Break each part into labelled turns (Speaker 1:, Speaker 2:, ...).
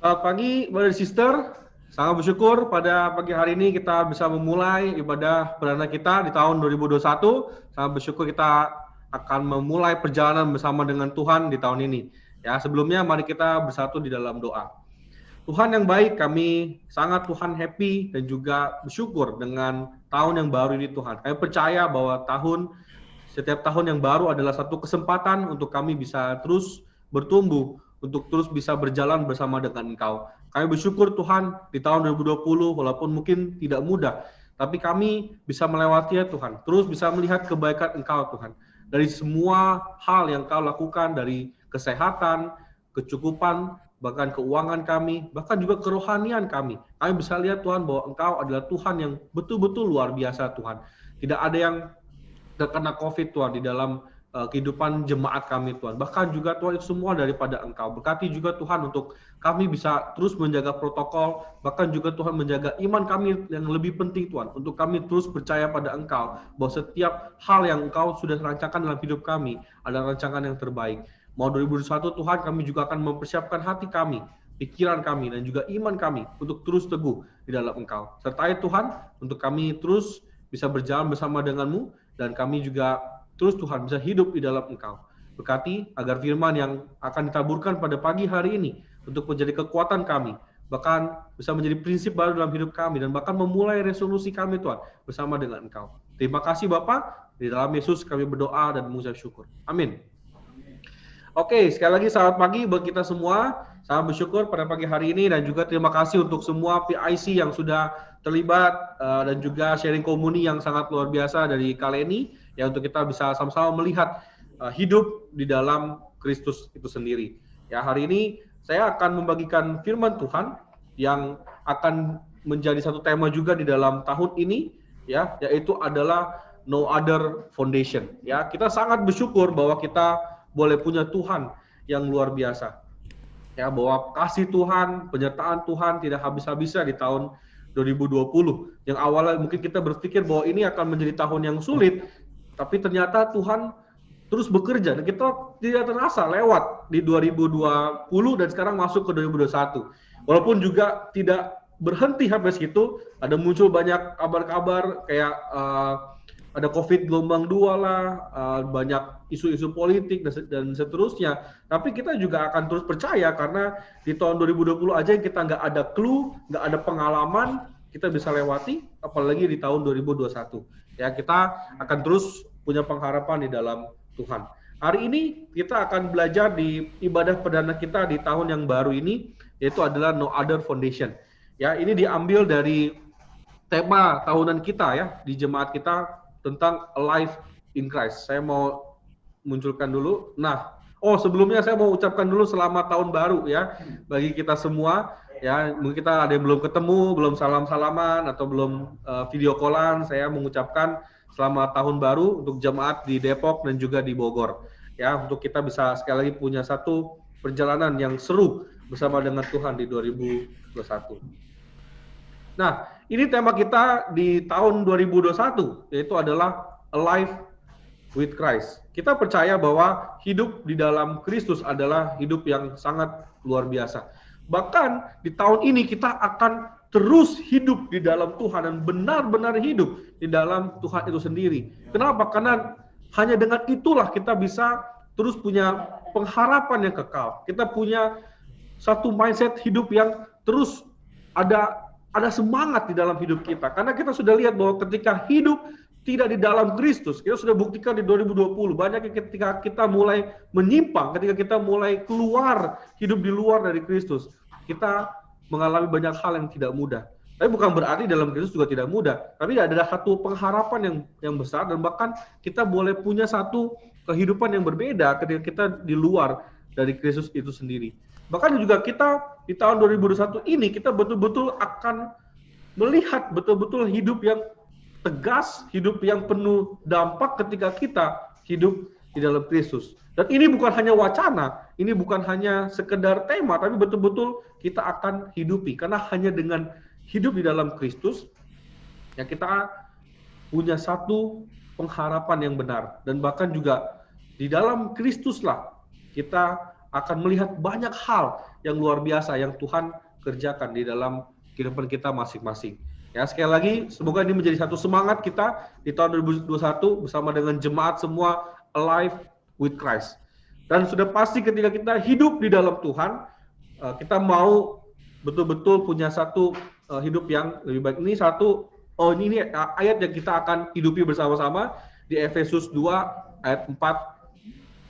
Speaker 1: Selamat pagi, brother sister. Sangat bersyukur pada pagi hari ini kita bisa memulai ibadah perdana kita di tahun 2021. Sangat bersyukur kita akan memulai perjalanan bersama dengan Tuhan di tahun ini. Ya, sebelumnya mari kita bersatu di dalam doa. Tuhan yang baik, kami sangat Tuhan happy dan juga bersyukur dengan tahun yang baru ini Tuhan. Kami percaya bahwa setiap tahun yang baru adalah satu kesempatan untuk kami bisa terus bertumbuh, untuk terus bisa berjalan bersama dengan Engkau. Kami bersyukur Tuhan di tahun 2020 walaupun mungkin tidak mudah, tapi kami bisa melewatinya Tuhan. Terus bisa melihat kebaikan Engkau Tuhan. Dari semua hal yang Kau lakukan, dari kesehatan, kecukupan, bahkan keuangan kami, bahkan juga kerohanian kami. Kami bisa lihat Tuhan bahwa Engkau adalah Tuhan yang betul-betul luar biasa Tuhan. Tidak ada yang terkena COVID Tuhan di dalam kehidupan jemaat kami Tuhan. Bahkan juga Tuhan itu semua daripada Engkau. Berkati juga Tuhan untuk kami bisa terus menjaga protokol, bahkan juga Tuhan menjaga iman kami yang lebih penting Tuhan. Untuk kami terus percaya pada Engkau, bahwa setiap hal yang Engkau sudah rancangkan dalam hidup kami adalah rancangan yang terbaik. Mau 2021 Tuhan, kami juga akan mempersiapkan hati kami, pikiran kami, dan juga iman kami untuk terus teguh di dalam Engkau. Sertai Tuhan, untuk kami terus bisa berjalan bersama dengan-Mu, dan kami juga terus Tuhan bisa hidup di dalam Engkau. Berkati agar firman yang akan ditaburkan pada pagi hari ini untuk menjadi kekuatan kami, bahkan bisa menjadi prinsip baru dalam hidup kami, dan bahkan memulai resolusi kami Tuhan bersama dengan Engkau. Terima kasih Bapa, di dalam Yesus kami berdoa dan mengucap syukur. Amin. Oke, sekali lagi selamat pagi buat kita semua. Sangat bersyukur pada pagi hari ini, dan juga terima kasih untuk semua PIC yang sudah terlibat dan juga sharing komuni yang sangat luar biasa dari Kaleni, ya, untuk kita bisa sama-sama melihat hidup di dalam Kristus itu sendiri. Ya, hari ini saya akan membagikan firman Tuhan yang akan menjadi satu tema juga di dalam tahun ini, ya, yaitu adalah no other foundation. Ya, kita sangat bersyukur bahwa kita boleh punya Tuhan yang luar biasa. Ya, bahwa kasih Tuhan, penyertaan Tuhan tidak habis-habisnya di tahun 2020. Yang awalnya mungkin kita berpikir bahwa ini akan menjadi tahun yang sulit, tapi ternyata Tuhan terus bekerja dan kita tidak terasa lewat di 2020 dan sekarang masuk ke 2021. Walaupun juga tidak berhenti sampai situ, ada muncul banyak kabar-kabar kayak ada COVID gelombang 2 lah, banyak isu-isu politik dan seterusnya. Tapi kita juga akan terus percaya karena di tahun 2020 aja yang kita nggak ada clue, nggak ada pengalaman, kita bisa lewati, apalagi di tahun 2021. Ya, kita akan terus punya pengharapan di dalam Tuhan. Hari ini kita akan belajar di ibadah perdana kita di tahun yang baru ini, yaitu adalah No Other Foundation. Ya, ini diambil dari tema tahunan kita ya di jemaat kita tentang Alive in Christ. Saya mau munculkan dulu. Nah, sebelumnya saya mau ucapkan dulu selamat tahun baru ya bagi kita semua. Ya, mungkin kita ada yang belum ketemu, belum salam-salaman atau belum video callan. Saya mengucapkan selamat tahun baru untuk jemaat di Depok dan juga di Bogor. Ya, untuk kita bisa sekali lagi punya satu perjalanan yang seru bersama dengan Tuhan di 2021. Nah, ini tema kita di tahun 2021, yaitu adalah Alive with Christ. Kita percaya bahwa hidup di dalam Kristus adalah hidup yang sangat luar biasa. Bahkan di tahun ini kita akan terus hidup di dalam Tuhan dan benar-benar hidup di dalam Tuhan itu sendiri. Kenapa? Karena hanya dengan itulah kita bisa terus punya pengharapan yang kekal. Kita punya satu mindset hidup yang terus ada semangat di dalam hidup kita. Karena kita sudah lihat bahwa ketika hidup tidak di dalam Kristus, kita sudah buktikan di 2020, banyak ketika kita mulai menyimpang, ketika kita mulai keluar, hidup di luar dari Kristus, kita mengalami banyak hal yang tidak mudah. Tapi bukan berarti dalam Kristus juga tidak mudah, tapi ada satu pengharapan yang besar, dan bahkan kita boleh punya satu kehidupan yang berbeda ketika kita di luar dari Kristus itu sendiri. Bahkan juga kita di tahun 2021 ini kita betul-betul akan melihat betul-betul hidup yang tegas, hidup yang penuh dampak ketika kita hidup di dalam Kristus. Dan ini bukan hanya wacana, ini bukan hanya sekedar tema, tapi betul-betul kita akan hidupi. Karena hanya dengan hidup di dalam Kristus, ya kita punya satu pengharapan yang benar. Dan bahkan juga di dalam Kristuslah kita akan melihat banyak hal yang luar biasa yang Tuhan kerjakan di dalam kehidupan kita masing-masing. Ya, sekali lagi, semoga ini menjadi satu semangat kita di tahun 2021 bersama dengan jemaat semua alive with Christ. Dan sudah pasti ketika kita hidup di dalam Tuhan, kita mau betul-betul punya satu hidup yang lebih baik. Ini ini ayat yang kita akan hidupi bersama-sama di Efesus 2 ayat 4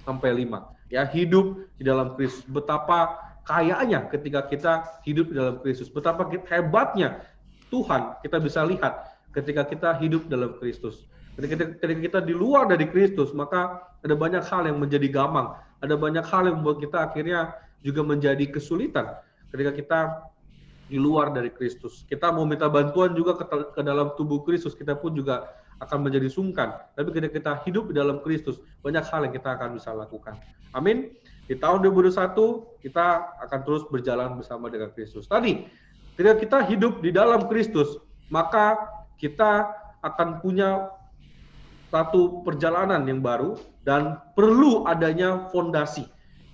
Speaker 1: sampai 5. Ya, hidup di dalam Kristus. Betapa kayanya ketika kita hidup di dalam Kristus. Betapa hebatnya Tuhan kita bisa lihat ketika kita hidup dalam Kristus. Ketika kita di luar dari Kristus, maka ada banyak hal yang menjadi gamang. Ada banyak hal yang membuat kita akhirnya juga menjadi kesulitan ketika kita di luar dari Kristus. Kita mau minta bantuan juga ke dalam tubuh Kristus, kita pun juga akan menjadi sungkan. Tapi ketika kita hidup di dalam Kristus, banyak hal yang kita akan bisa lakukan. Amin. Di tahun 2021, kita akan terus berjalan bersama dengan Kristus. Tadi, ketika kita hidup di dalam Kristus, maka kita akan punya satu perjalanan yang baru dan perlu adanya fondasi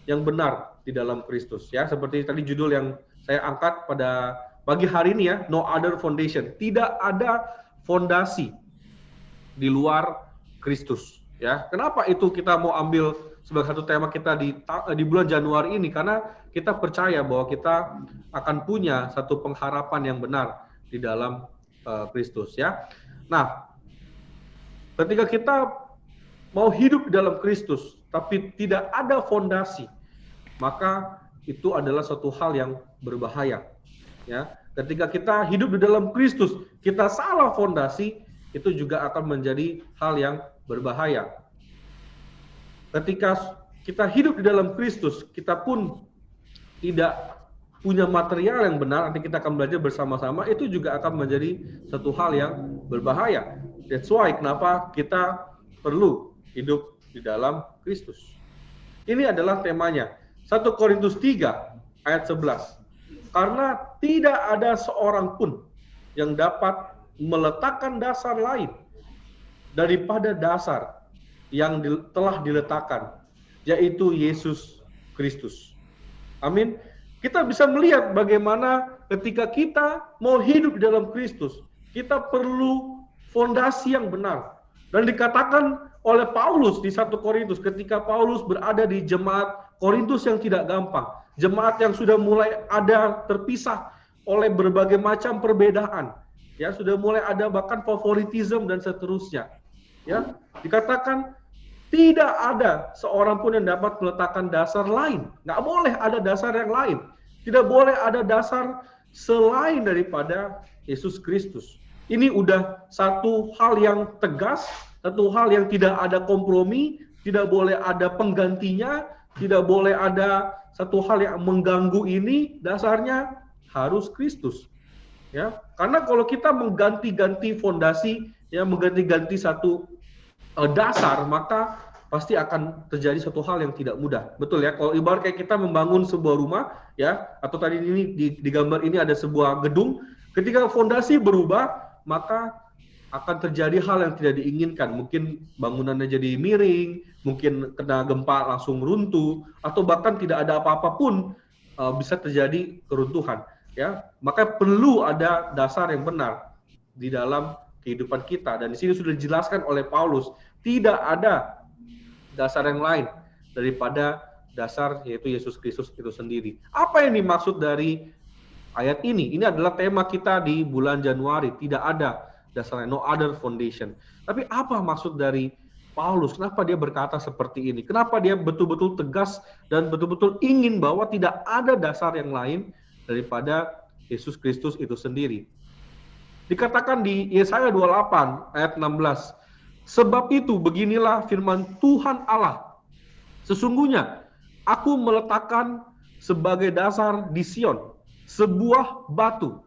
Speaker 1: yang benar di dalam Kristus. Ya, seperti tadi judul yang saya angkat pada pagi hari ini ya, no other foundation. Tidak ada fondasi di luar Kristus. Ya, kenapa itu kita mau ambil sebagai satu tema kita di bulan Januari ini? Karena kita percaya bahwa kita akan punya satu pengharapan yang benar di dalam Kristus. Ya, nah, ketika kita mau hidup di dalam Kristus, tapi tidak ada fondasi, maka itu adalah suatu hal yang berbahaya. Ya, ketika kita hidup di dalam Kristus, kita salah fondasi, itu juga akan menjadi hal yang berbahaya. Ketika kita hidup di dalam Kristus, kita pun tidak punya material yang benar, nanti kita akan belajar bersama-sama, itu juga akan menjadi satu hal yang berbahaya. That's why kenapa kita perlu hidup di dalam Kristus. Ini adalah temanya. 1 Korintus 3 ayat 11. Karena tidak ada seorang pun yang dapat meletakkan dasar lain daripada dasar yang telah diletakkan, yaitu Yesus Kristus. Amin. Kita bisa melihat bagaimana ketika kita mau hidup di dalam Kristus, kita perlu fondasi yang benar. Dan dikatakan oleh Paulus di 1 Korintus ketika Paulus berada di jemaat Korintus yang tidak gampang, jemaat yang sudah mulai ada terpisah oleh berbagai macam perbedaan, ya sudah mulai ada bahkan favoritisme dan seterusnya. Ya, dikatakan tidak ada seorang pun yang dapat meletakkan dasar lain. Nggak boleh ada dasar yang lain. Tidak boleh ada dasar selain daripada Yesus Kristus. Ini udah satu hal yang tegas, satu hal yang tidak ada kompromi, tidak boleh ada penggantinya, tidak boleh ada satu hal yang mengganggu ini, dasarnya harus Kristus. Ya, karena kalau kita mengganti-ganti fondasi, ya mengganti-ganti satu dasar, maka pasti akan terjadi suatu hal yang tidak mudah. Betul ya, kalau ibarat kayak kita membangun sebuah rumah, ya, atau tadi ini di gambar ini ada sebuah gedung, ketika fondasi berubah, maka akan terjadi hal yang tidak diinginkan. Mungkin bangunannya jadi miring, mungkin kena gempa langsung runtuh, atau bahkan tidak ada apa-apa pun bisa terjadi keruntuhan. Ya, maka perlu ada dasar yang benar di dalam kehidupan kita. Dan di sini sudah dijelaskan oleh Paulus, tidak ada dasar yang lain daripada dasar yaitu Yesus Kristus itu sendiri. Apa yang dimaksud dari ayat ini? Ini adalah tema kita di bulan Januari. Tidak ada dasarnya, no other foundation. Tapi apa maksud dari Paulus? Kenapa dia berkata seperti ini? Kenapa dia betul-betul tegas dan betul-betul ingin bahwa tidak ada dasar yang lain daripada Yesus Kristus itu sendiri? Dikatakan di Yesaya 28 ayat 16. Sebab itu beginilah firman Tuhan Allah. Sesungguhnya aku meletakkan sebagai dasar di Sion sebuah batu,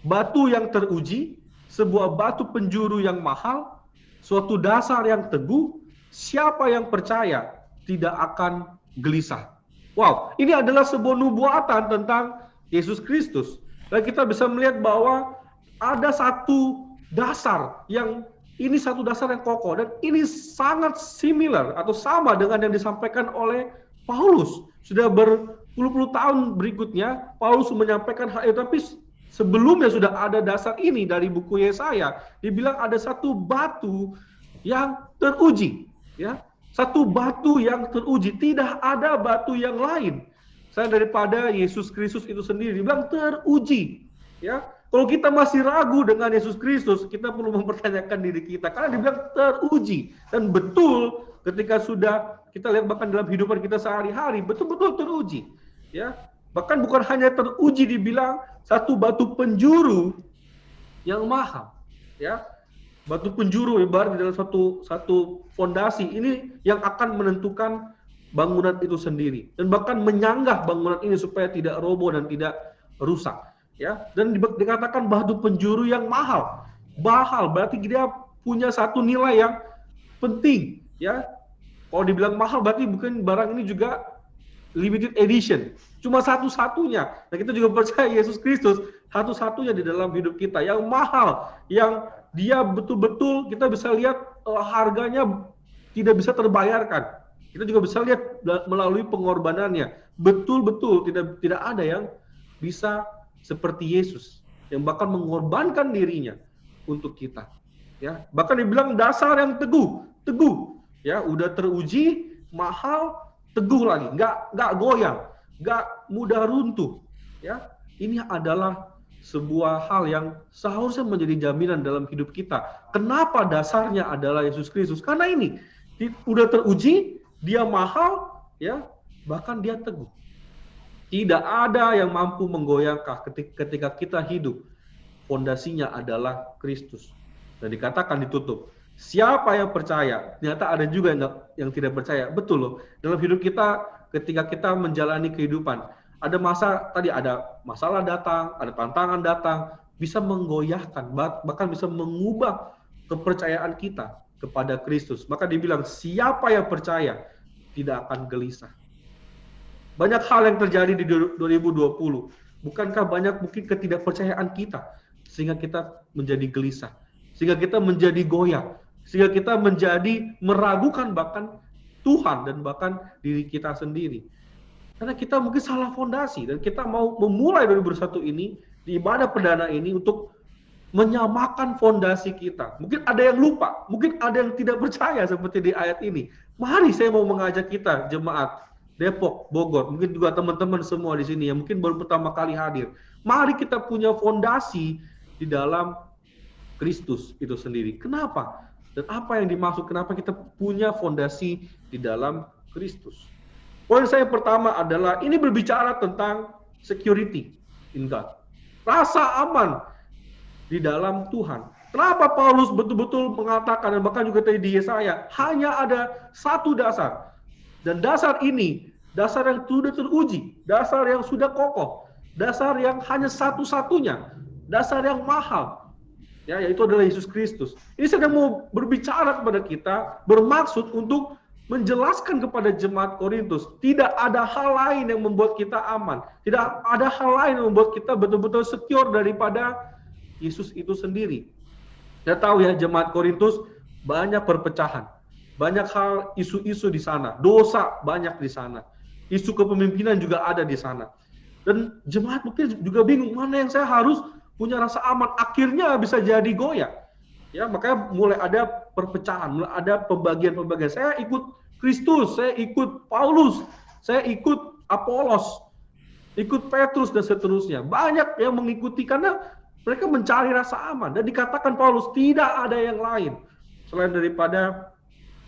Speaker 1: batu yang teruji, sebuah batu penjuru yang mahal, suatu dasar yang teguh, siapa yang percaya tidak akan gelisah. Wow, ini adalah sebuah nubuatan tentang Yesus Kristus. Dan kita bisa melihat bahwa ada satu dasar yang ini satu dasar yang kokoh, dan ini sangat similar atau sama dengan yang disampaikan oleh Paulus sudah berpuluh-puluh tahun berikutnya Paulus menyampaikan hal itu, tapi sebelumnya sudah ada dasar ini dari buku Yesaya. Dibilang ada satu batu yang teruji, ya. Satu batu yang teruji, tidak ada batu yang lain selain daripada Yesus Kristus itu sendiri. Dibilang teruji, ya. Kalau kita masih ragu dengan Yesus Kristus, kita perlu mempertanyakan diri kita, karena dibilang teruji. Dan betul, ketika sudah kita lihat bahkan dalam kehidupan kita sehari-hari, betul-betul teruji, ya. Bahkan bukan hanya teruji, dibilang satu batu penjuru yang mahal, ya. Batu penjuru ibarat di dalam satu fondasi ini yang akan menentukan bangunan itu sendiri, dan bahkan menyanggah bangunan ini supaya tidak roboh dan tidak rusak, ya. Dan dikatakan batu penjuru yang mahal berarti dia punya satu nilai yang penting, ya. Kalau dibilang mahal berarti mungkin barang ini juga limited edition, cuma satu-satunya. Dan kita juga percaya Yesus Kristus satu-satunya di dalam hidup kita yang mahal, yang dia betul-betul kita bisa lihat harganya tidak bisa terbayarkan. Kita juga bisa lihat melalui pengorbanannya. Betul-betul tidak ada yang bisa seperti Yesus yang bahkan mengorbankan dirinya untuk kita. Ya, bahkan dibilang dasar yang teguh. Ya, udah teruji, mahal, teguh lagi, nggak goyang, nggak mudah runtuh. Ya, ini adalah sebuah hal yang seharusnya menjadi jaminan dalam hidup kita. Kenapa dasarnya adalah Yesus Kristus? Karena ini udah teruji, dia mahal, ya, bahkan dia teguh. Tidak ada yang mampu menggoyangkan ketika kita hidup. Fondasinya adalah Kristus. Dan dikatakan ditutup. Siapa yang percaya? Ternyata ada juga yang tidak percaya. Betul loh. Dalam hidup kita, ketika kita menjalani kehidupan, ada masalah datang, ada tantangan datang, bisa menggoyahkan, bahkan bisa mengubah kepercayaan kita kepada Kristus. Maka dibilang, siapa yang percaya tidak akan gelisah. Banyak hal yang terjadi di 2020. Bukankah banyak mungkin ketidakpercayaan kita, sehingga kita menjadi gelisah, sehingga kita menjadi goyah, sehingga kita menjadi meragukan bahkan Tuhan dan bahkan diri kita sendiri. Karena kita mungkin salah fondasi, dan kita mau memulai 2021 ini, di ibadah perdana ini, untuk menyamakan fondasi kita. Mungkin ada yang lupa, mungkin ada yang tidak percaya seperti di ayat ini. Mari saya mau mengajak kita, jemaat Depok, Bogor, mungkin juga teman-teman semua di sini yang mungkin baru pertama kali hadir. Mari kita punya fondasi di dalam Kristus itu sendiri. Kenapa? Dan apa yang dimaksud kenapa kita punya fondasi di dalam Kristus? Poin saya pertama adalah ini berbicara tentang security in God. Rasa aman di dalam Tuhan. Kenapa Paulus betul-betul mengatakan, dan bahkan juga tadi di Yesaya, hanya ada satu dasar. Dan dasar ini, dasar yang sudah teruji, dasar yang sudah kokoh, dasar yang hanya satu-satunya, dasar yang mahal, ya, yaitu adalah Yesus Kristus. Ini sedang mau berbicara kepada kita, bermaksud untuk menjelaskan kepada jemaat Korintus, tidak ada hal lain yang membuat kita aman, tidak ada hal lain yang membuat kita betul-betul secure daripada Yesus itu sendiri. Kita tahu ya, jemaat Korintus banyak perpecahan, banyak hal, isu-isu di sana, dosa banyak di sana, isu kepemimpinan juga ada di sana. Dan jemaat mungkin juga bingung, mana yang saya harus punya rasa aman, akhirnya bisa jadi goyah. Ya, makanya mulai ada perpecahan, mulai ada pembagian-pembagian. Saya ikut Kristus, saya ikut Paulus, saya ikut Apolos, ikut Petrus dan seterusnya. Banyak yang mengikuti karena mereka mencari rasa aman. Dan dikatakan Paulus, tidak ada yang lain selain daripada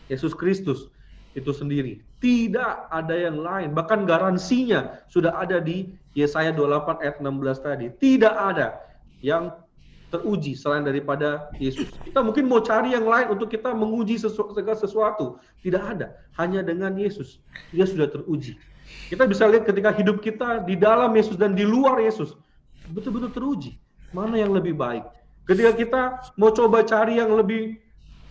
Speaker 1: Yesus Kristus itu sendiri. Tidak ada yang lain. Bahkan garansinya sudah ada di Yesaya 28 ayat 16 tadi. Tidak ada yang teruji selain daripada Yesus. Kita mungkin mau cari yang lain untuk kita menguji segala sesuatu. Tidak ada. Hanya dengan Yesus. Dia sudah teruji. Kita bisa lihat ketika hidup kita di dalam Yesus dan di luar Yesus. Betul-betul teruji. Mana yang lebih baik? Ketika kita mau coba cari yang lebih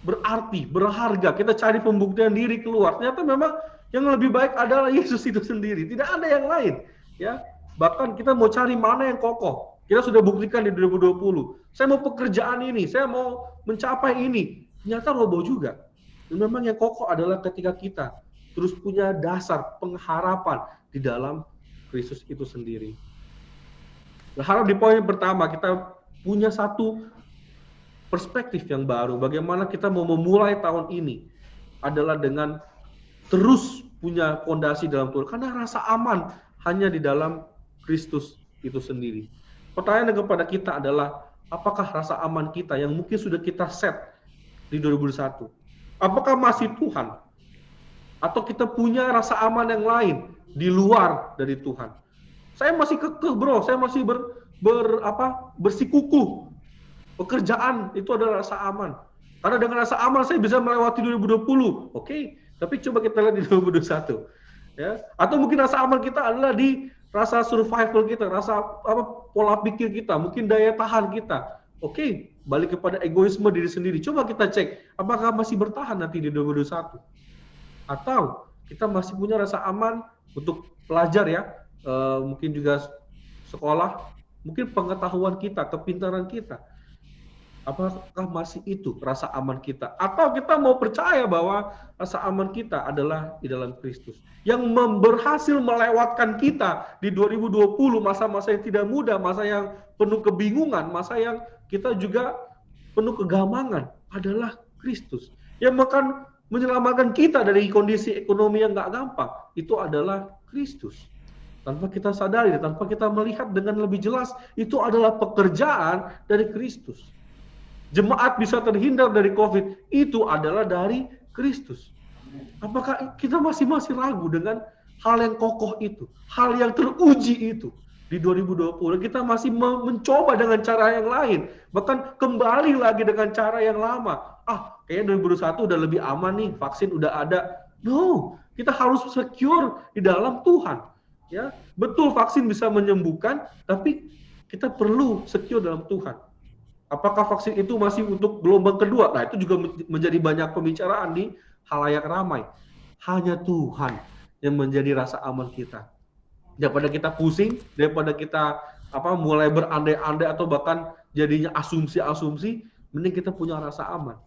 Speaker 1: berarti, berharga, kita cari pembuktian diri keluar. Ternyata memang yang lebih baik adalah Yesus itu sendiri. Tidak ada yang lain. Ya, bahkan kita mau cari mana yang kokoh. Kita sudah buktikan di 2020. Saya mau pekerjaan ini, saya mau mencapai ini. Ternyata roboh juga. Dan memang yang kokoh adalah ketika kita terus punya dasar pengharapan di dalam Kristus itu sendiri. Berharap di poin pertama kita punya satu perspektif yang baru. Bagaimana kita mau memulai tahun ini adalah dengan terus punya fondasi dalam Tuhan. Karena rasa aman hanya di dalam Kristus itu sendiri. Pertanyaan kepada kita adalah, apakah rasa aman kita yang mungkin sudah kita set di 2021? Apakah masih Tuhan? Atau kita punya rasa aman yang lain di luar dari Tuhan? Saya masih kekeh bro, saya masih bersikukuh. Pekerjaan itu adalah rasa aman. Karena dengan rasa aman saya bisa melewati 2020. Oke, tapi coba kita lihat di 2021. Ya. Atau mungkin rasa aman kita adalah di rasa survival kita, rasa pola pikir kita, mungkin daya tahan kita. Oke, balik kepada egoisme diri sendiri. Coba kita cek, apakah masih bertahan nanti di 2021? Atau kita masih punya rasa aman untuk pelajar ya, mungkin juga sekolah, mungkin pengetahuan kita, kepintaran kita. Apakah masih itu rasa aman kita? Atau kita mau percaya bahwa rasa aman kita adalah di dalam Kristus, yang berhasil melewatkan kita di 2020, masa-masa yang tidak mudah, masa yang penuh kebingungan, masa yang kita juga penuh kegamangan, adalah Kristus. Yang akan menyelamatkan kita dari kondisi ekonomi yang nggak gampang, itu adalah Kristus. Tanpa kita sadari, tanpa kita melihat dengan lebih jelas, itu adalah pekerjaan dari Kristus. Jemaat bisa terhindar dari COVID, itu adalah dari Kristus. Apakah kita masih ragu dengan hal yang kokoh itu, hal yang teruji itu di 2020? Kita masih mencoba dengan cara yang lain, bahkan kembali lagi dengan cara yang lama. Kayaknya 2021 udah lebih aman nih, vaksin udah ada. No, kita harus secure di dalam Tuhan. Ya, betul vaksin bisa menyembuhkan, tapi kita perlu secure dalam Tuhan. Apakah vaksin itu masih untuk gelombang kedua? Nah, itu juga menjadi banyak pembicaraan di halayak ramai. Hanya Tuhan yang menjadi rasa aman kita. Daripada kita pusing, daripada kita mulai berandai-andai atau bahkan jadinya asumsi-asumsi, mending kita punya rasa aman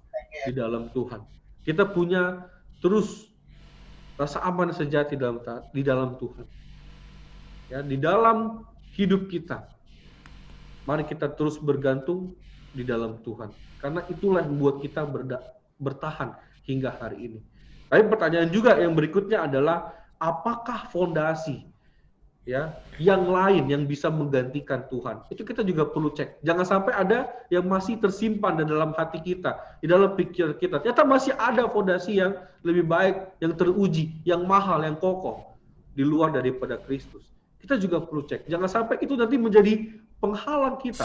Speaker 1: di dalam Tuhan. Kita punya terus rasa aman sejati di dalam Tuhan. Ya, di dalam hidup kita. Mari kita terus bergantung di dalam Tuhan. Karena itulah yang membuat kita bertahan hingga hari ini. Tapi pertanyaan juga yang berikutnya adalah, apakah fondasi ya yang lain yang bisa menggantikan Tuhan? Itu kita juga perlu cek. Jangan sampai ada yang masih tersimpan di dalam hati kita, di dalam pikir kita. Ternyata masih ada fondasi yang lebih baik, yang teruji, yang mahal, yang kokoh di luar daripada Kristus. Kita juga perlu cek. Jangan sampai itu nanti menjadi penghalang kita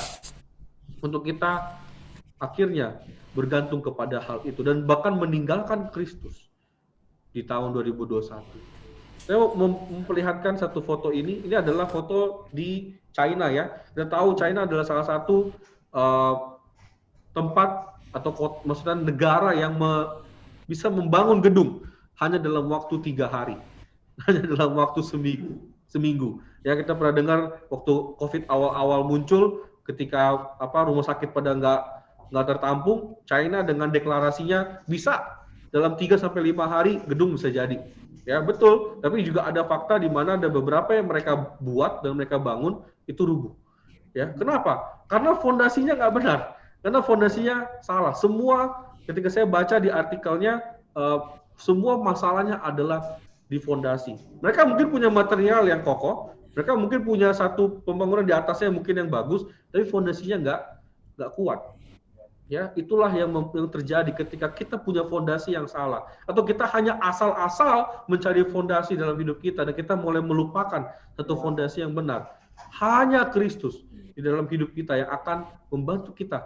Speaker 1: untuk kita akhirnya bergantung kepada hal itu dan bahkan meninggalkan Kristus di tahun 2021. Saya mau memperlihatkan satu foto ini. Ini adalah foto di China ya. Kita tahu China adalah salah satu tempat atau maksudnya negara yang bisa membangun gedung hanya dalam waktu 3 hari, hanya dalam waktu seminggu. Ya, kita pernah dengar waktu COVID awal-awal muncul, ketika rumah sakit pada nggak tertampung, China dengan deklarasinya bisa dalam 3-5 hari gedung bisa jadi. Ya betul, tapi juga ada fakta di mana ada beberapa yang mereka buat dan mereka bangun itu rubuh. Ya, kenapa? Karena fondasinya nggak benar, karena fondasinya salah. Semua ketika saya baca di artikelnya, semua masalahnya adalah di fondasi. Mereka mungkin punya material yang kokoh, mereka mungkin punya satu pembangunan di atasnya mungkin yang bagus, tapi fondasinya nggak kuat. Ya, itulah yang terjadi ketika kita punya fondasi yang salah, atau kita hanya asal-asal mencari fondasi dalam hidup kita dan kita mulai melupakan satu fondasi yang benar. Hanya Kristus di dalam hidup kita yang akan membantu kita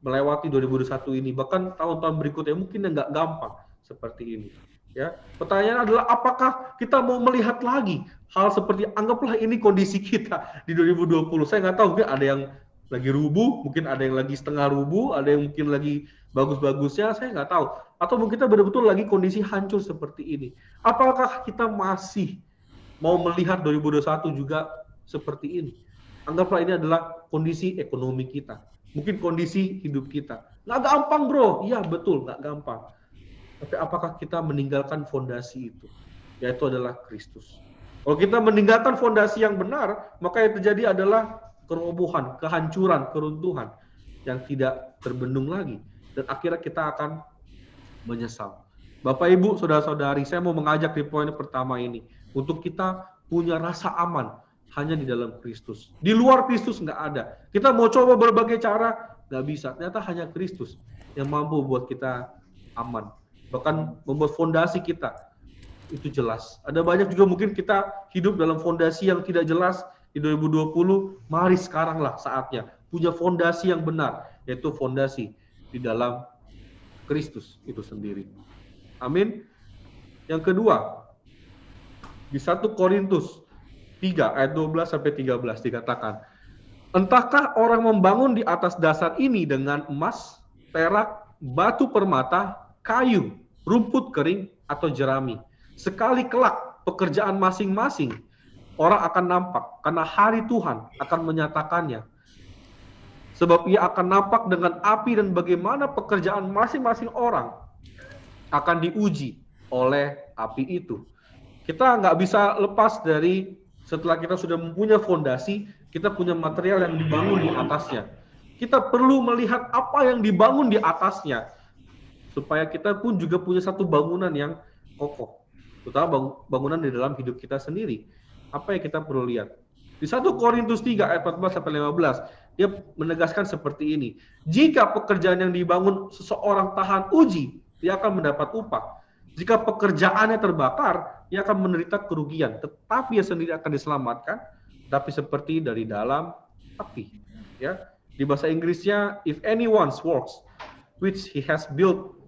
Speaker 1: melewati 2021 ini, bahkan tahun-tahun berikutnya mungkin nggak gampang seperti ini. Ya, pertanyaan adalah, apakah kita mau melihat lagi hal seperti, anggaplah ini kondisi kita di 2020. Saya nggak tahu, mungkin ada yang lagi rubuh, mungkin ada yang lagi setengah rubuh, ada yang mungkin lagi bagus-bagusnya, saya nggak tahu. Atau mungkin kita betul-betul lagi kondisi hancur seperti ini. Apakah kita masih mau melihat 2021 juga seperti ini? Anggaplah ini adalah kondisi ekonomi kita, mungkin kondisi hidup kita. Nggak gampang bro, iya betul, nggak gampang. Tapi apakah kita meninggalkan fondasi itu? Yaitu adalah Kristus. Kalau kita meninggalkan fondasi yang benar, maka yang terjadi adalah kerobohan, kehancuran, keruntuhan yang tidak terbendung lagi. Dan akhirnya kita akan menyesal. Bapak, Ibu, saudara-saudari, saya mau mengajak di poin pertama ini. Untuk kita punya rasa aman hanya di dalam Kristus. Di luar Kristus nggak ada. Kita mau coba berbagai cara, nggak bisa. Ternyata hanya Kristus yang mampu buat kita aman. Bahkan membuat fondasi kita itu jelas. Ada banyak juga mungkin kita hidup dalam fondasi yang tidak jelas di 2020. Mari sekaranglah saatnya punya fondasi yang benar, yaitu fondasi di dalam Kristus itu sendiri. Amin. Yang kedua, di 1 Korintus 3 ayat 12 sampai 13 dikatakan, entahkah orang membangun di atas dasar ini dengan emas, perak, batu permata, kayu, rumput kering, atau jerami. Sekali kelak pekerjaan masing-masing orang akan nampak, karena hari Tuhan akan menyatakannya. Sebab ia akan nampak dengan api, dan bagaimana pekerjaan masing-masing orang akan diuji oleh api itu. Kita nggak bisa lepas dari setelah kita sudah mempunyai fondasi, kita punya material yang dibangun di atasnya. Kita perlu melihat apa yang dibangun di atasnya, supaya kita pun juga punya satu bangunan yang kokoh. Terutama bangunan di dalam hidup kita sendiri. Apa yang kita perlu lihat? Di 1 Korintus 3 ayat 14 sampai 15, dia menegaskan seperti ini. Jika pekerjaan yang dibangun seseorang tahan uji, dia akan mendapat upah. Jika pekerjaannya terbakar, ia akan menderita kerugian, tetapi ia sendiri akan diselamatkan, tapi seperti dari dalam api. Ya, di bahasa Inggrisnya, if anyone's works which he has built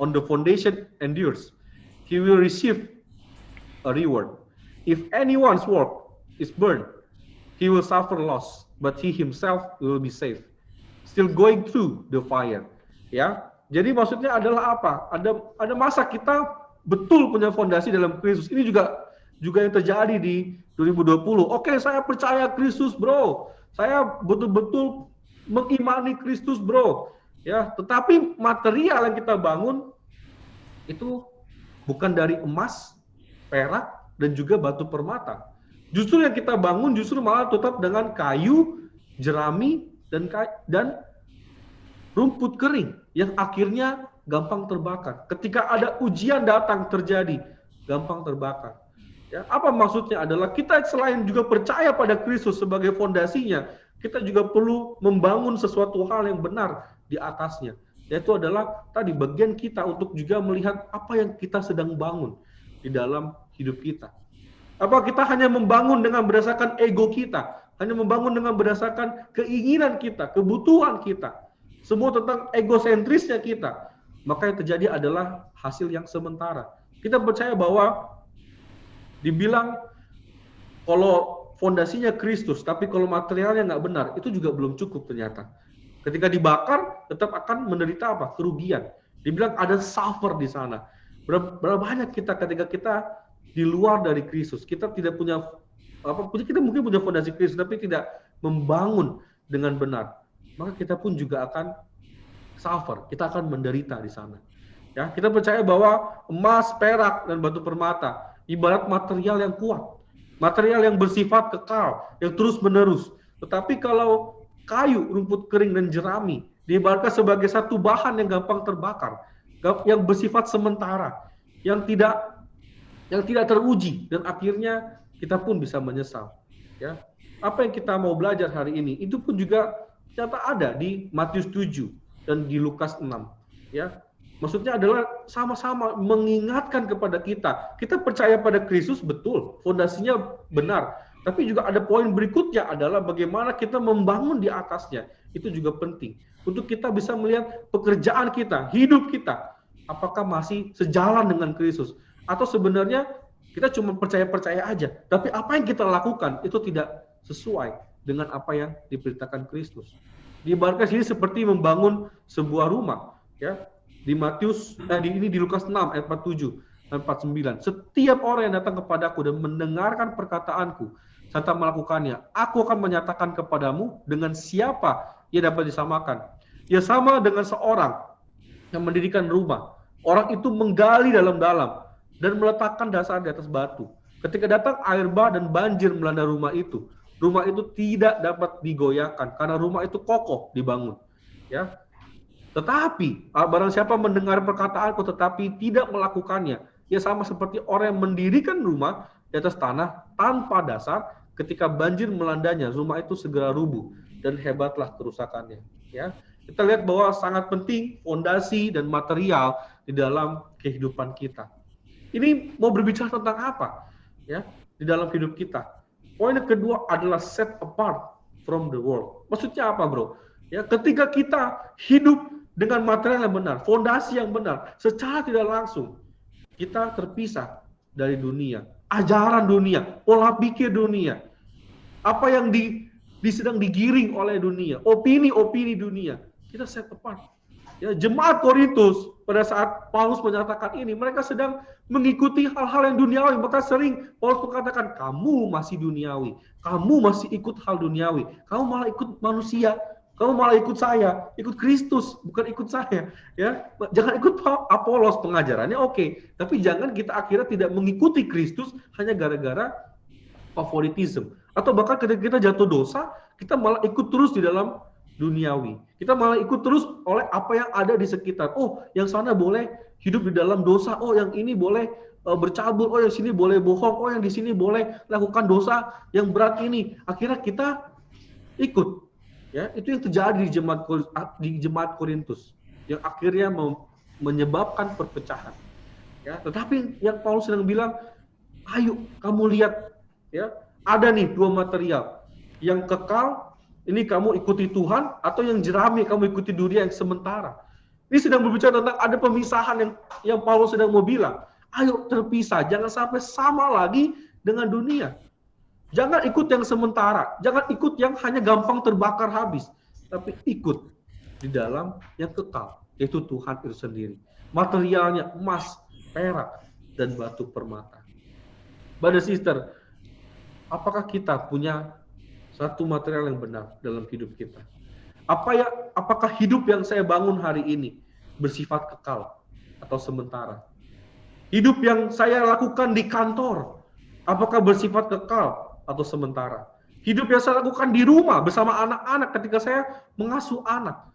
Speaker 1: on the foundation endures, he will receive a reward. If anyone's work is burned, he will suffer loss, but he himself will be saved, still going through the fire. Ya, jadi maksudnya adalah apa? Ada masa kita betul punya fondasi dalam Kristus. Ini juga yang terjadi di 2020. Oke, saya percaya Kristus, bro. Saya betul-betul mengimani Kristus, bro. Ya, tetapi material yang kita bangun itu bukan dari emas, perak, dan juga batu permata. Justru yang kita bangun justru malah tetap dengan kayu, jerami, dan rumput kering yang akhirnya gampang terbakar. Ketika ada ujian datang terjadi, gampang terbakar. Ya, apa maksudnya adalah kita selain juga percaya pada Kristus sebagai fondasinya, kita juga perlu membangun sesuatu hal yang benar di atasnya. Yaitu adalah tadi bagian kita untuk juga melihat apa yang kita sedang bangun di dalam hidup kita. Apa kita hanya membangun dengan berdasarkan ego kita, hanya membangun dengan berdasarkan keinginan kita, kebutuhan kita, semua tentang egosentrisnya kita, maka yang terjadi adalah hasil yang sementara. Kita percaya bahwa dibilang kalau fondasinya Kristus, tapi kalau materialnya nggak benar, itu juga belum cukup ternyata. Ketika dibakar, tetap akan menderita apa? Kerugian. Dibilang ada suffer di sana. Berapa banyak kita ketika kita di luar dari Kristus, kita tidak punya kita mungkin punya fondasi Kristus, tapi tidak membangun dengan benar, maka kita pun juga akan suffer, kita akan menderita di sana. Ya, kita percaya bahwa emas, perak, dan batu permata ibarat material yang kuat, material yang bersifat kekal, yang terus menerus. Tetapi kalau kayu, rumput kering, dan jerami diibaratkan sebagai satu bahan yang gampang terbakar, yang bersifat sementara, yang tidak teruji, dan akhirnya kita pun bisa menyesal. Ya, apa yang kita mau belajar hari ini itu pun juga ternyata ada di Matius 7 dan di Lukas 6. Ya, maksudnya adalah sama-sama mengingatkan kepada kita. Kita percaya pada Kristus, betul, fondasinya benar. Tapi juga ada poin berikutnya adalah bagaimana kita membangun di atasnya. Itu juga penting. Untuk kita bisa melihat pekerjaan kita, hidup kita, apakah masih sejalan dengan Kristus. Atau sebenarnya kita cuma percaya-percaya aja. Tapi apa yang kita lakukan itu tidak sesuai dengan apa yang diberitakan Kristus. Diibaratkan sini seperti membangun sebuah rumah. Ya, di Lukas 6 ayat 47 dan 49. Setiap orang yang datang kepadaku dan mendengarkan perkataanku serta melakukannya, aku akan menyatakan kepadamu dengan siapa ia dapat disamakan. Ia sama dengan seorang yang mendirikan rumah. Orang itu menggali dalam-dalam dan meletakkan dasar di atas batu. Ketika datang air bah dan banjir melanda rumah itu tidak dapat digoyahkan karena rumah itu kokoh dibangun. Ya, tetapi barang siapa mendengar perkataanku tetapi tidak melakukannya, ia sama seperti orang yang mendirikan rumah di atas tanah tanpa dasar. Ketika banjir melandanya, rumah itu segera rubuh dan hebatlah kerusakannya. Ya, kita lihat bahwa sangat penting fondasi dan material di dalam kehidupan kita. Ini mau berbicara tentang apa? Ya, di dalam hidup kita. Poin yang kedua adalah set apart from the world. Maksudnya apa, bro? Ya, ketika kita hidup dengan material yang benar, fondasi yang benar, secara tidak langsung kita terpisah dari dunia, ajaran dunia, pola pikir dunia, apa yang sedang digiring oleh dunia, opini-opini dunia, kita set apart. Ya, jemaat Korintus pada saat Paulus menyatakan ini, mereka sedang mengikuti hal-hal yang duniawi. Maka sering Paulus mengatakan, kamu masih duniawi, kamu masih ikut hal duniawi, kamu malah ikut manusia, kamu malah ikut saya, ikut Kristus, bukan ikut saya. Ya, jangan ikut Apolos pengajarannya, oke. Tapi jangan kita akhirnya tidak mengikuti Kristus hanya gara-gara favoritism. Atau bahkan ketika kita jatuh dosa, kita malah ikut terus di dalam duniawi. Kita malah ikut terus oleh apa yang ada di sekitar. Oh, yang sana boleh hidup di dalam dosa. Oh, yang ini boleh bercabul. Oh, yang sini boleh bohong. Oh, yang di sini boleh lakukan dosa yang berat ini. Akhirnya kita ikut. Ya, itu yang terjadi di jemaat Korintus yang akhirnya menyebabkan perpecahan. Ya, tetapi yang Paulus sedang bilang, ayo kamu lihat, ya, ada nih dua material yang kekal. Ini kamu ikuti Tuhan, atau yang jerami kamu ikuti dunia yang sementara. Ini sedang berbicara tentang ada pemisahan yang Paulus sedang mau bilang. Ayo terpisah, jangan sampai sama lagi dengan dunia. Jangan ikut yang sementara, jangan ikut yang hanya gampang terbakar habis. Tapi ikut di dalam yang kekal, yaitu Tuhan itu sendiri. Materialnya emas, perak, dan batu permata. Brother sister, apakah kita punya satu material yang benar dalam hidup kita? Apakah hidup yang saya bangun hari ini bersifat kekal atau sementara? Hidup yang saya lakukan di kantor, apakah bersifat kekal atau sementara? Hidup yang saya lakukan di rumah bersama anak-anak ketika saya mengasuh anak,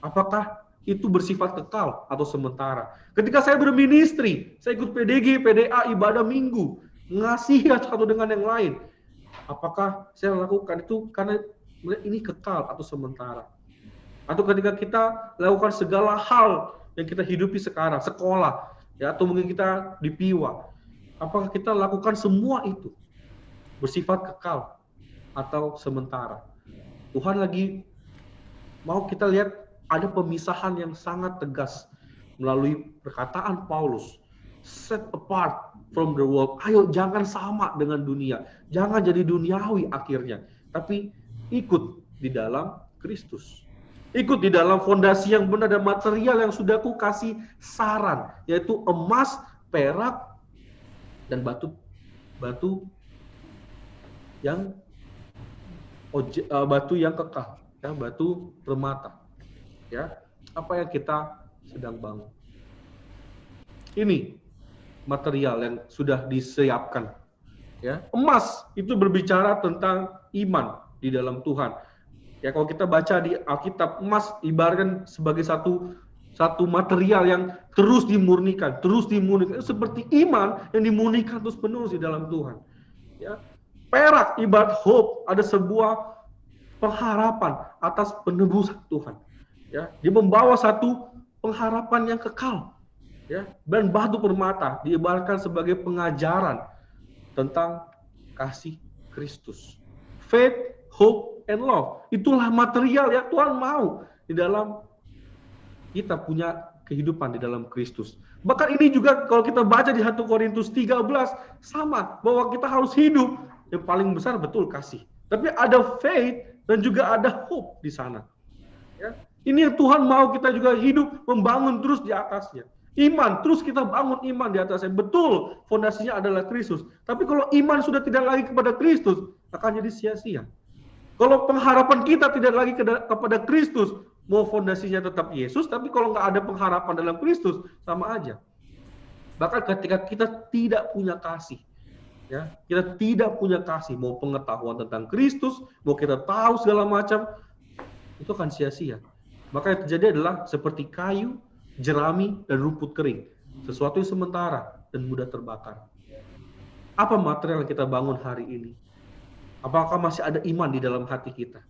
Speaker 1: apakah itu bersifat kekal atau sementara? Ketika saya berministri, saya ikut PDG, PDA, ibadah minggu, mengasihi satu dengan yang lain, apakah saya lakukan itu karena ini kekal atau sementara? Atau ketika kita lakukan segala hal yang kita hidupi sekarang, sekolah, ya, atau mungkin kita di PIWA, apakah kita lakukan semua itu bersifat kekal atau sementara? Tuhan lagi mau kita lihat ada pemisahan yang sangat tegas melalui perkataan Paulus. Set apart from the world. Ayo jangan sama dengan dunia. Jangan jadi duniawi akhirnya. Tapi ikut di dalam Kristus. Ikut di dalam fondasi yang benar dan material yang sudah aku kasih saran. Yaitu emas, perak, dan batu yang kekal. Ya, batu permata. Ya, apa yang kita sedang bangun. Ini material yang sudah disiapkan. Ya, emas itu berbicara tentang iman di dalam Tuhan. Ya, kalau kita baca di Alkitab, emas ibaratkan sebagai satu material yang terus dimurnikan. Seperti iman yang dimurnikan terus menerus di dalam Tuhan. Ya, perak ibarat hope, ada sebuah pengharapan atas penebusan Tuhan. Ya, dia membawa satu pengharapan yang kekal. Ya, dan batu permata diibaratkan sebagai pengajaran tentang kasih Kristus. Faith, hope, and love. Itulah material yang Tuhan mau di dalam kita punya kehidupan di dalam Kristus. Bahkan ini juga kalau kita baca di 1 Korintus 13 sama, bahwa kita harus hidup yang paling besar betul kasih. Tapi ada faith dan juga ada hope di sana. Ya. Ini yang Tuhan mau kita juga hidup membangun terus di atasnya. Iman, terus kita bangun iman di atasnya. Betul, fondasinya adalah Kristus. Tapi kalau iman sudah tidak lagi kepada Kristus, akan jadi sia-sia. Kalau pengharapan kita tidak lagi kepada Kristus, mau fondasinya tetap Yesus, tapi kalau nggak ada pengharapan dalam Kristus, sama aja. Bahkan ketika kita tidak punya kasih, Ya, kita tidak punya kasih, mau pengetahuan tentang Kristus, mau kita tahu segala macam, itu akan sia-sia. Maka yang terjadi adalah seperti kayu, jerami, dan rumput kering. Sesuatu yang sementara dan mudah terbakar. Apa material yang kita bangun hari ini? Apakah masih ada iman di dalam hati kita?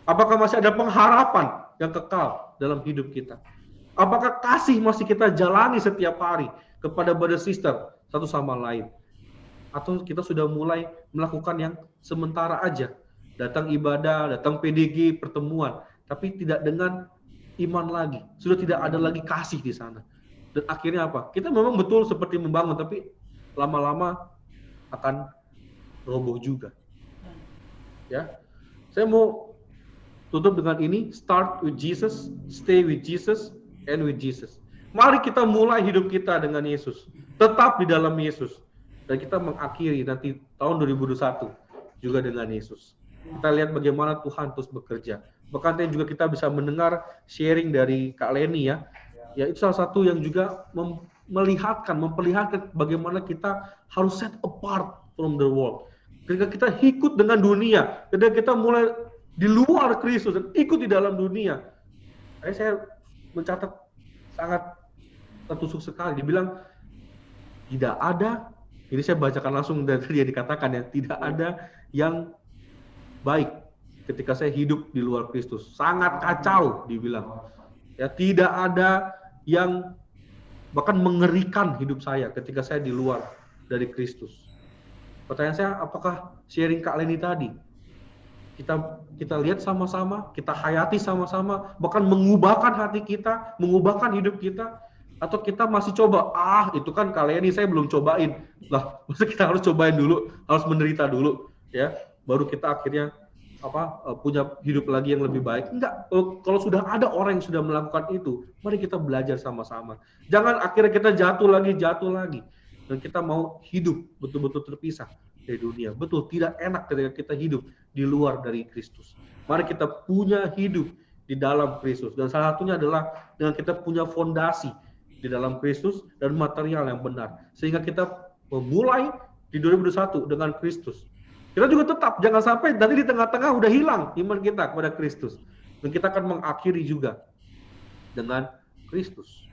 Speaker 1: Apakah masih ada pengharapan yang kekal dalam hidup kita? Apakah kasih masih kita jalani setiap hari kepada brother sister satu sama lain? Atau kita sudah mulai melakukan yang sementara aja, datang ibadah, datang PDG, pertemuan, tapi tidak dengan iman lagi, sudah tidak ada lagi kasih di sana. Dan akhirnya apa? Kita memang betul seperti membangun, tapi lama-lama akan roboh juga. Ya, saya mau tutup dengan ini: start with Jesus, stay with Jesus, and with Jesus. Mari kita mulai hidup kita dengan Yesus, tetap di dalam Yesus, dan kita mengakhiri nanti tahun 2021 juga dengan Yesus. Kita lihat bagaimana Tuhan terus bekerja. Bahkan juga kita bisa mendengar sharing dari Kak Leni ya. Ya, itu salah satu yang juga memperlihatkan bagaimana kita harus set apart from the world. Ketika kita ikut dengan dunia, ketika kita mulai di luar Kristus dan ikut di dalam dunia. Saya mencatat sangat tertusuk sekali. Dibilang tidak ada, ini saya bacakan langsung dari yang dikatakan ya, tidak ada yang baik ketika saya hidup di luar Kristus. Sangat kacau dibilang. Ya, tidak ada yang bahkan mengerikan hidup saya ketika saya di luar dari Kristus. Pertanyaan saya, apakah sharing Kak Leni tadi kita lihat sama-sama, kita hayati sama-sama, bahkan mengubahkan hati kita, mengubahkan hidup kita, atau kita masih coba, itu kan Kak Leni saya belum cobain. Lah, maksudnya kita harus cobain dulu, harus menderita dulu, ya, baru kita akhirnya punya hidup lagi yang lebih baik. Enggak, kalau sudah ada orang yang sudah melakukan itu, mari kita belajar sama-sama. Jangan akhirnya kita jatuh lagi, dan kita mau hidup betul-betul terpisah dari dunia. Betul, tidak enak ketika kita hidup di luar dari Kristus. Mari kita punya hidup di dalam Kristus, dan salah satunya adalah dengan kita punya fondasi di dalam Kristus dan material yang benar, sehingga kita memulai di 2021 dengan Kristus. Kita juga tetap jangan sampai nanti di tengah-tengah udah hilang iman kita kepada Kristus, dan kita akan mengakhiri juga dengan Kristus.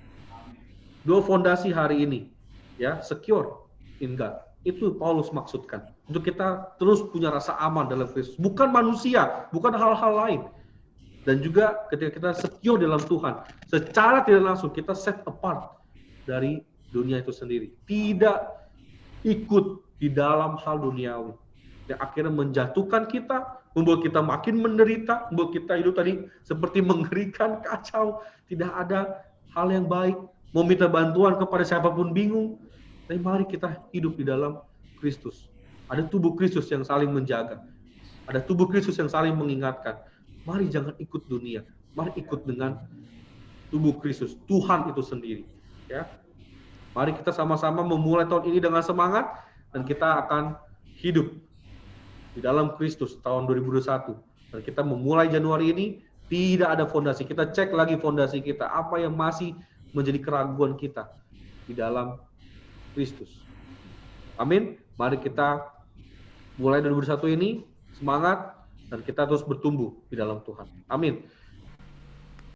Speaker 1: Dua fondasi hari ini, ya, secure in God. Itu Paulus maksudkan. Untuk kita terus punya rasa aman dalam Kristus. Bukan manusia, bukan hal-hal lain. Dan juga ketika kita secure dalam Tuhan, secara tidak langsung kita set apart dari dunia itu sendiri. Tidak ikut di dalam hal duniawi. Yang akhirnya menjatuhkan kita, membuat kita makin menderita, membuat kita hidup tadi seperti mengerikan, kacau. Tidak ada hal yang baik. Mau minta bantuan kepada siapapun bingung. Tapi mari kita hidup di dalam Kristus. Ada tubuh Kristus yang saling menjaga. Ada tubuh Kristus yang saling mengingatkan. Mari jangan ikut dunia. Mari ikut dengan tubuh Kristus. Tuhan itu sendiri. Ya. Mari kita sama-sama memulai tahun ini dengan semangat. Dan kita akan hidup di dalam Kristus tahun 2021. Dan kita memulai Januari ini tidak ada fondasi. Kita cek lagi fondasi kita. Apa yang masih menjadi keraguan kita di dalam Kristus. Amin. Mari kita mulai 2021 ini semangat dan kita terus bertumbuh di dalam Tuhan. Amin.